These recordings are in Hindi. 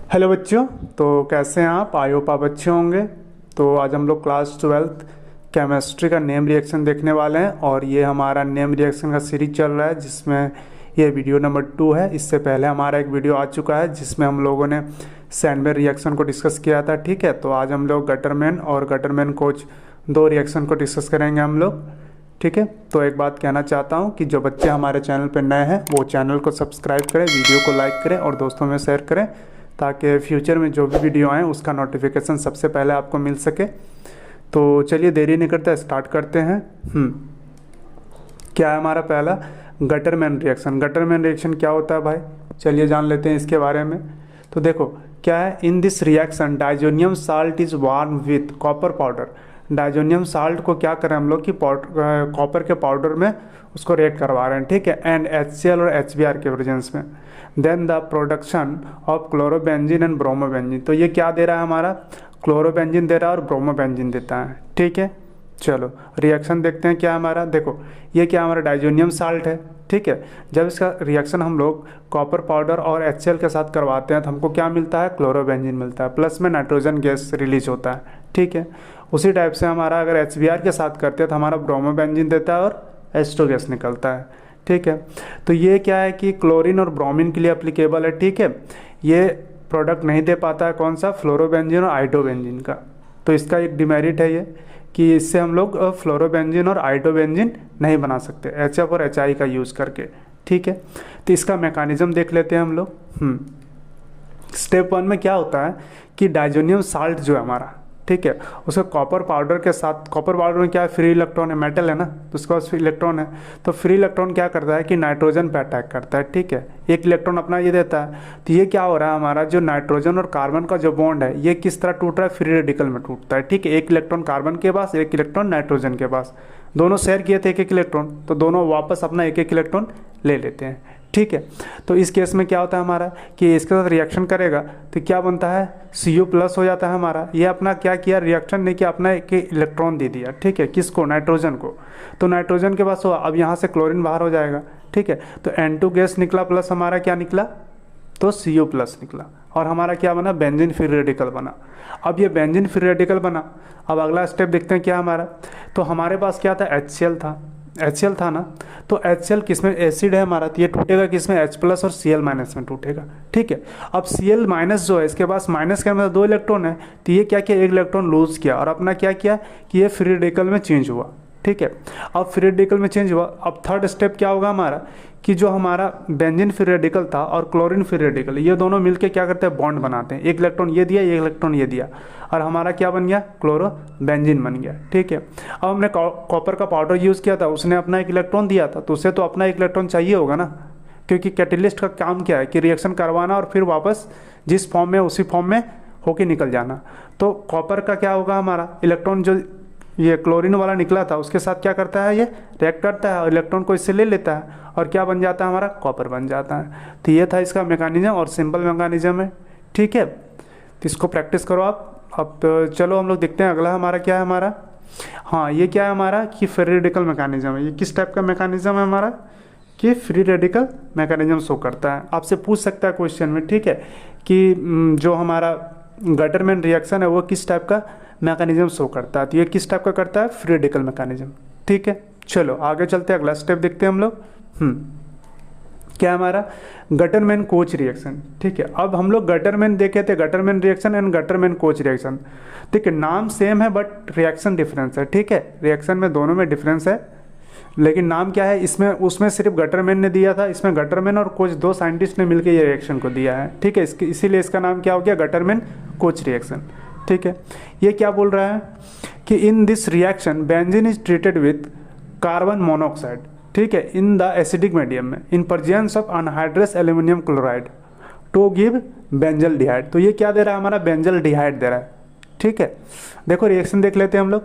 हेलो बच्चों। तो कैसे हैं आप? आई होप आप अच्छे होंगे। तो आज हम लोग क्लास 12th केमिस्ट्री का नेम रिएक्शन देखने वाले हैं और ये हमारा नेम रिएक्शन का सीरीज चल रहा है जिसमें ये वीडियो नंबर 2 है। इससे पहले हमारा एक वीडियो आ चुका है जिसमें हम लोगों ने सैंडविच रिएक्शन को डिस्कस किया था। ठीक है, तो आज हम लोग गटरमैन और गटरमैन कोच दो रिएक्शन को डिस्कस करेंगे हम लोग। ठीक है, तो एक बात कहना चाहता हूँ कि जो बच्चे हमारे चैनल पर नए हैं वो चैनल को सब्सक्राइब करें, वीडियो को लाइक करें और दोस्तों में शेयर करें ताकि फ्यूचर में जो भी वीडियो आए उसका नोटिफिकेशन सबसे पहले आपको मिल सके। तो चलिए देरी नहीं करते, स्टार्ट करते हैं। क्या है हमारा पहला गटरमैन रिएक्शन। गटरमैन रिएक्शन क्या होता है भाई, चलिए जान लेते हैं इसके बारे में। तो देखो क्या है, इन this reaction diazonium salt is warm with copper powder. Diazonium salt को क्या करें हम लोग कि कॉपर के पाउडर में उसको रिएक्ट करवा रहे हैं। ठीक है, एंड HCl और HBr के प्रेजेंस में। Then the production of chlorobenzene and bromobenzene. तो ये क्या दे रहा है हमारा, क्लोरोबेंजीन दे रहा है और ब्रोमोबेंजीन देता है। ठीक है, चलो रिएक्शन देखते हैं क्या हमारा। देखो ये क्या हमारा डाइजोनियम साल्ट है। ठीक है, जब इसका रिएक्शन हम लोग कॉपर पाउडर और HCl के साथ करवाते हैं तो हमको क्या मिलता है, क्लोरोबेंजीन मिलता है, प्लस में नाइट्रोजन गैस रिलीज होता है। ठीक है, उसी टाइप से हमारा अगर HBr के साथ करते हैं तो हमारा ब्रोमोबेंजीन देता है और H2 गैस निकलता है। ठीक है, तो ये क्या है कि क्लोरीन और ब्रोमीन के लिए एप्लीकेबल है। ठीक है, ये प्रोडक्ट नहीं दे पाता है कौन सा, फ्लोरोबेंजीन और आइडोबेंजीन का। तो इसका एक डिमेरिट है ये कि इससे हम लोग फ्लोरोबेंजीन और आइडोबेंजीन नहीं बना सकते HF और HI का यूज़ करके। ठीक है, तो इसका मैकेनिज्म देख लेते हैं हम लोग। स्टेप 1 में क्या होता है कि डाइजोनियम साल्ट जो है हमारा, ठीक है, उसका कॉपर पाउडर के साथ, कॉपर पाउडर में क्या है, फ्री इलेक्ट्रॉन है, मेटल है ना, तो उसके पास फ्री इलेक्ट्रॉन है। तो फ्री इलेक्ट्रॉन क्या करता है कि नाइट्रोजन पे अटैक करता है। ठीक है, एक इलेक्ट्रॉन अपना ये देता है। तो ये क्या हो रहा है, हमारा जो नाइट्रोजन और कार्बन का जो बॉन्ड है ये किस तरह टूट रहा है, फ्री रेडिकल में टूटता है। ठीक है, एक इलेक्ट्रॉन कार्बन के पास, एक इलेक्ट्रॉन नाइट्रोजन के पास, दोनों शेयर किए थे एक एक इलेक्ट्रॉन, तो दोनों वापस अपना एक एक इलेक्ट्रॉन ले लेते हैं। ठीक है, तो इस केस में क्या होता है हमारा कि इसके साथ रिएक्शन करेगा तो क्या बनता है, Cu+ हो जाता है हमारा। ये अपना क्या किया, रिएक्शन नहीं किया, अपना एक इलेक्ट्रॉन दे दिया। ठीक है, किसको, नाइट्रोजन को। तो नाइट्रोजन के पास हुआ, अब यहाँ से क्लोरीन बाहर हो जाएगा। ठीक है, तो N2 गैस निकला, प्लस हमारा क्या निकला, तो Cu+ निकला और हमारा क्या बना, बेंजीन फ्री रेडिकल बना। अब ये बेंजीन फ्री रेडिकल बना, अब अगला स्टेप देखते हैं क्या हमारा। तो हमारे पास क्या था, HCl था ना, तो HCl किसमें, एसिड है हमारा, तो ये टूटेगा किसमें, H+ और Cl- में टूटेगा। ठीक है, अब Cl- जो है इसके पास माइनस के मतलब 2 इलेक्ट्रॉन है, तो ये क्या किया, एक इलेक्ट्रॉन लूज किया और अपना क्या किया कि ये फ्री रेडिकल में चेंज हुआ। ठीक है, अब फ्री रेडिकल में चेंज हुआ, अब थर्ड स्टेप क्या होगा हमारा कि जो हमारा बेंजीन फ्री रेडिकल था और क्लोरीन फ्री रेडिकल, ये दोनों मिलके क्या करते हैं, बॉन्ड बनाते हैं। एक इलेक्ट्रॉन ये दिया, एक इलेक्ट्रॉन ये दिया और हमारा क्या बन गया, क्लोरोबेंजीन बन गया। ठीक है, अब हमने कॉपर का पाउडर यूज़ किया था, उसने अपना एक इलेक्ट्रॉन दिया था, तो उसे तो अपना एक इलेक्ट्रॉन चाहिए होगा ना, क्योंकि कैटेलिस्ट का काम क्या है कि रिएक्शन करवाना और फिर वापस जिस फॉर्म में उसी फॉर्म में होके निकल जाना। तो कॉपर का क्या होगा, हमारा इलेक्ट्रॉन जो ये क्लोरीन वाला निकला था उसके साथ क्या करता है, ये रिएक्ट करता है और इलेक्ट्रॉन को इससे ले लेता है और क्या बन जाता है, हमारा कॉपर बन जाता है। तो ये था इसका मैकेनिज्म और सिंपल मैकेनिज्म है। ठीक है, तो इसको प्रैक्टिस करो आप। अब तो चलो हम लोग देखते हैं अगला हमारा क्या है हमारा। हाँ, ये क्या है हमारा कि फ्री रेडिकल मैकेनिज्म है। ये किस टाइप का मैकेनिज्म है हमारा कि फ्री रेडिकल मैकेनिज्म शो करता है। आपसे पूछ सकता है क्वेश्चन में, ठीक है, कि जो हमारा गटरमैन रिएक्शन है वो किस टाइप का मैकेनिज्म शो करता है। तो ये किस टाइप का करता है, फ्री रेडिकल मैकेनिज्म। ठीक है, चलो आगे चलते हैं, अगला स्टेप देखते हैं हम लोग। क्या हमारा गटरमैन कोच रिएक्शन। ठीक है, अब हम लोग गटरमैन देखे थे, Gattermann reaction and Gattermann Koch reaction. ठीक है, नाम सेम है बट रिएक्शन डिफरेंस है। ठीक है, रिएक्शन में दोनों में डिफरेंस है, लेकिन नाम क्या है, इसमें उसमें सिर्फ गटरमैन ने दिया था, इसमें गटरमैन और कोच दो साइंटिस्ट ने मिलकर ये रिएक्शन को दिया है। ठीक है, इसीलिए इसका नाम क्या हो गया, गटरमैन कोच रिएक्शन। ठीक है, ये क्या बोल रहा है कि in this reaction benzene is treated with carbon monoxide. ठीक है, इन द एसिडिक मीडियम में in presence of anhydrous aluminium chloride to give benzaldehyde. तो ये क्या दे रहा है, हमारा बेंजल डिहाइड दे रहा है। ठीक है, देखो रिएक्शन देख लेते हैं हम लोग।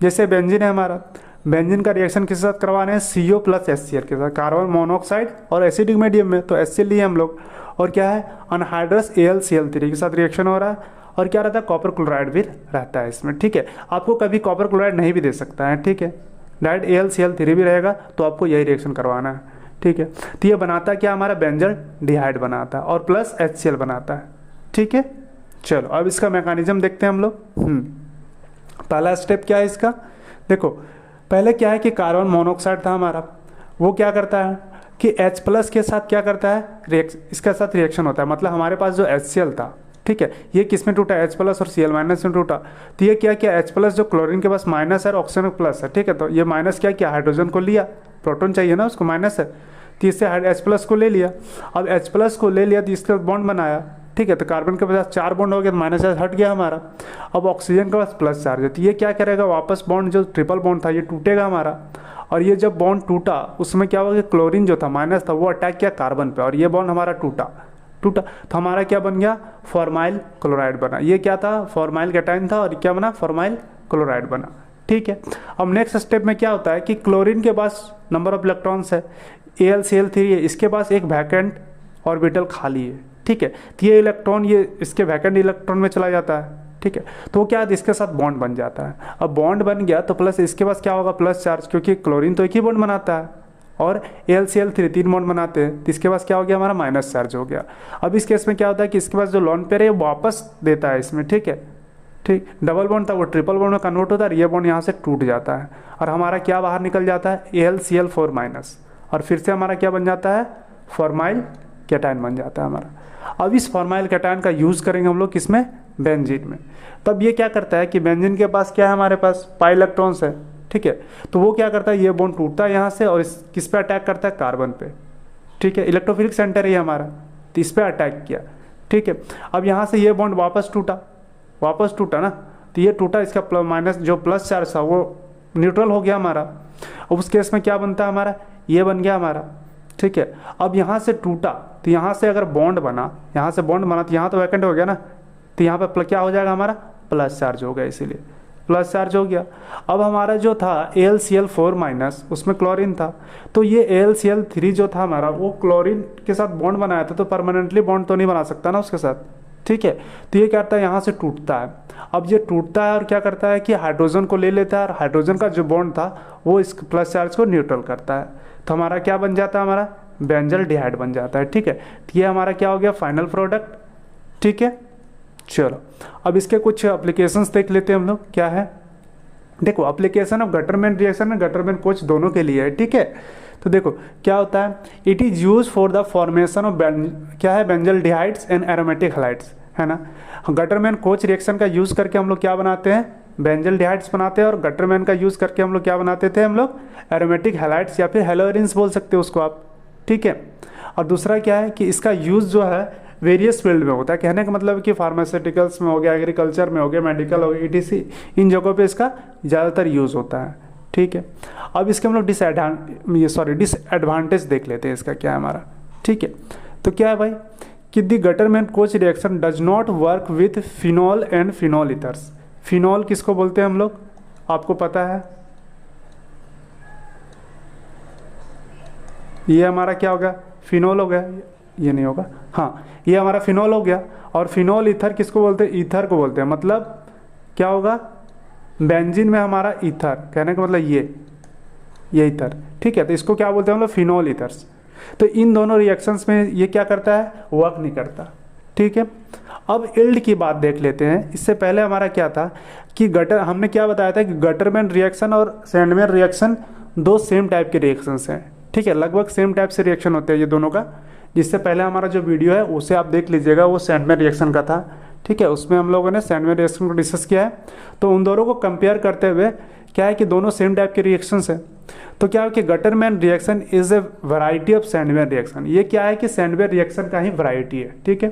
जैसे बेंजीन है हमारा, बेंजीन का रिएक्शन किसके साथ करवा रहे हैं, CO+ HCl के साथ, कार्बन मोनोऑक्साइड और एसिडिक मीडियम में, तो HCl लिए हम लोग। और क्या है, अनहाइड्रस AlCl3 के साथ रिएक्शन हो रहा है और क्या रहता है, कॉपर क्लोराइड भी रहता है इसमें। ठीक है, आपको कभी कॉपर क्लोराइड नहीं भी दे सकता है। ठीक है, डायरेक्ट AlCl3 भी रहेगा, तो आपको यही रिएक्शन करवाना है। ठीक है, तो ये बनाता है क्या, हमारा बेंजल डिहाइड बनाता है और प्लस HCl बनाता है। ठीक है। चलो अब इसका मैकेनिज्म देखते हैं हम लोग। पहला स्टेप क्या है इसका, देखो पहले क्या है कि कार्बन मोनोऑक्साइड था हमारा, वो क्या करता है कि H+ के साथ क्या करता है, इसके साथ रिएक्शन होता है। मतलब हमारे पास जो HCl था, ठीक है, ये किस में टूटा, H+ और Cl- में टूटा। तो ये क्या किया, H+ जो क्लोरीन के पास माइनस है और ऑक्सीजन प्लस है, ठीक है, तो ये माइनस क्या किया, हाइड्रोजन को लिया, प्रोटॉन चाहिए ना उसको, माइनस है, तो इससे H+ को ले लिया। अब H+ को ले लिया तो इसके बॉन्ड बनाया, ठीक है, तो कार्बन के पास 4 बॉन्ड हो गया तो माइनस हट गया हमारा। अब ऑक्सीजन के पास प्लस चार्ज है, तो ये क्या करेगा, वापस बॉन्ड जो ट्रिपल बॉन्ड था ये टूटेगा हमारा। और ये जब बॉन्ड टूटा उसमें क्या हुआ कि क्लोरीन जो था माइनस था वो अटैक किया कार्बन पे, और ये बॉन्ड हमारा टूटा तो हमारा क्या बन गया, फॉर्माइल क्लोराइड बना। ये क्या था, फॉर्माइल कैटायन था, और क्या बना, फॉर्माइल क्लोराइड बना, ठीक है। अब नेक्स्ट स्टेप में क्या होता है कि क्लोरीन के पास नंबर ऑफ इलेक्ट्रॉन्स है, AlCl3 है, इसके पास एक वैकेंट ऑर्बिटल खाली है, ठीक है, तो ये इलेक्ट्रॉन ये इसके वैकेंट इलेक्ट्रॉन में चला जाता है, ठीक है, तो वो क्या है, इसके साथ बॉन्ड बन जाता है। अब बॉन्ड बन गया तो प्लस इसके पास क्या होगा, प्लस चार्ज, क्योंकि क्लोरीन तो एक ही बॉन्ड बनाता है और AlCl3 3 बॉन्ड बनाते हैं, तो इसके पास क्या हो गया, हमारा माइनस चार्ज हो गया। अब इस केस में क्या होता है कि इसके पास जो लोन पेयर है वापस देता है इसमें, ठीक है, ठीक, डबल बॉन्ड था वो ट्रिपल बॉन्ड में कन्वर्ट होता है, ये बॉन्ड यहाँ से टूट जाता है और हमारा क्या बाहर निकल जाता है, AlCl4- और फिर से हमारा क्या बन जाता है, फॉर्माइल कैटायन बन जाता है हमारा। अब इस फॉर्माइल कैटायन का यूज़ करेंगे हम लोग किसमें, बेंजीन में। तब ये क्या करता है कि बेंजीन के पास क्या है, हमारे पास पाई इलेक्ट्रॉन्स है, ठीक है, तो वो क्या करता है, ये बॉन्ड टूटता है यहाँ से और इस किस पे अटैक करता है, कार्बन पे, ठीक है, इलेक्ट्रोफिलिक सेंटर है हमारा, तो इस पे अटैक किया, ठीक है। अब यहाँ से ये बॉन्ड वापस टूटा ना, तो ये टूटा, इसका माइनस जो प्लस चार्ज था वो न्यूट्रल हो गया हमारा। अब उस केस में क्या बनता है हमारा, ये बन गया हमारा, ठीक है। अब यहाँ से टूटा तो यहाँ से अगर बॉन्ड बना, यहाँ से बॉन्ड बना तो यहाँ तो वैकेंट हो गया ना, तो यहाँ पे क्या हो जाएगा हमारा, प्लस चार्ज हो गया, इसीलिए प्लस चार्ज हो गया। अब हमारा जो था AlCl4- उसमें क्लोरीन था, तो ये AlCl3 जो था हमारा वो क्लोरीन के साथ बॉन्ड बनाया था, तो परमानेंटली बॉन्ड तो नहीं बना सकता ना उसके साथ, ठीक है, तो ये क्या करता है, यहाँ से टूटता है। अब ये टूटता है और क्या करता है कि हाइड्रोजन को ले लेता है, और हाइड्रोजन का जो बॉन्ड था वो इस प्लस चार्ज को न्यूट्रल करता है, तो हमारा क्या बन जाता है, हमारा बेंजल डिहाइड बन जाता है, ठीक है। तो ये हमारा क्या हो गया, फाइनल प्रोडक्ट, ठीक है। चलो अब इसके कुछ एप्लीकेशंस देख लेते हैं हम लोग, क्या है, देखो एप्लीकेशन ऑफ गटरमैन रिएक्शन है, गटरमैन कोच दोनों के लिए है, ठीक है। तो देखो क्या होता है, it is use for the formation of क्या है, बेंजल डिहाइड्स एंड एरोमेटिक हैलाइड्स, है ना। गटरमैन कोच रिएक्शन का यूज़ करके हम लोग क्या बनाते हैं, बेंजल डिहाइड्स बनाते हैं, और गटरमैन का यूज़ करके हम लोग क्या बनाते थे, हम लोग एरोमेटिक हैलाइड्स या फिर हेलोरिन्स बोल सकते हो उसको आप, ठीक है। और दूसरा क्या है कि इसका यूज़ जो है वेरियस फील्ड में होता है, कहने का मतलब कि फार्मास्यूटिकल्स में हो गया, एग्रीकल्चर में हो गया, मेडिकल हो गया, ETC, इन जगहों पे इसका ज़्यादातर यूज़ होता है, ठीक है। अब इसके हम लोग डिसएडवांटेज देख लेते हैं इसका क्या है हमारा, ठीक है। तो क्या है भाई कि the Gattermann Koch reaction does not work with phenol and phenol ethers. Phenol किसको बोलते हैं हम लोग, आपको पता है, ये हमारा क्या हो गया, फिनॉल हो गया, ये नहीं होगा, हाँ ये हमारा फिनॉल हो गया। और फिनॉल ईथर किसको बोलते हैं, ईथर को बोलते हैं, मतलब क्या होगा, बेंजीन में हमारा ईथर, कहने का मतलब ये ईथर, ठीक है, तो इसको क्या बोलते हैं हम लोग, फिनॉल ईथर्स। तो इन दोनों रिएक्शंस में ये क्या करता है, वर्क नहीं करता, ठीक है। अब इल्ड की बात देख लेते हैं। इससे पहले हमारा क्या था कि हमने क्या बताया था कि गटरमैन रिएक्शन और सैंडमैन रिएक्शन दो सेम टाइप के रिएक्शंस हैं, ठीक है, लगभग सेम टाइप से रिएक्शन होते हैं ये दोनों का। जिससे पहले हमारा जो वीडियो है उसे आप देख लीजिएगा, वो सैंडमैन रिएक्शन का था, ठीक है, उसमें हम लोगों ने सैंडमैन रिएक्शन को डिस्कस किया है। तो उन दोनों को कंपेयर करते हुए क्या है कि दोनों सेम टाइप के रिएक्शंस हैं। तो क्या है कि Gattermann reaction is a variety of Sandman reaction, ये क्या है कि सैंडमैन रिएक्शन का ही वैरायटी है, ठीक है।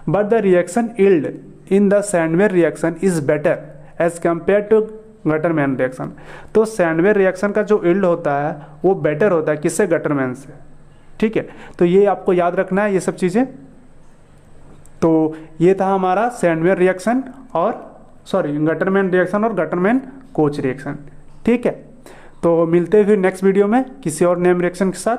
But the reaction yield in the Sandmeyer reaction is better as compare to Gattermann reaction. तो सैंडमैन रिएक्शन का जो इल्ड होता है वो बेटर होता है किससे, गटरमैन से, ठीक है। तो ये आपको याद रखना है ये सब चीज़ें। तो ये था हमारा सैंडमैन रिएक्शन और गटरमैन रिएक्शन और गटरमैन कोच रिएक्शन, ठीक है। तो मिलते हैं फिर नेक्स्ट वीडियो में किसी और नेम रिएक्शन के साथ।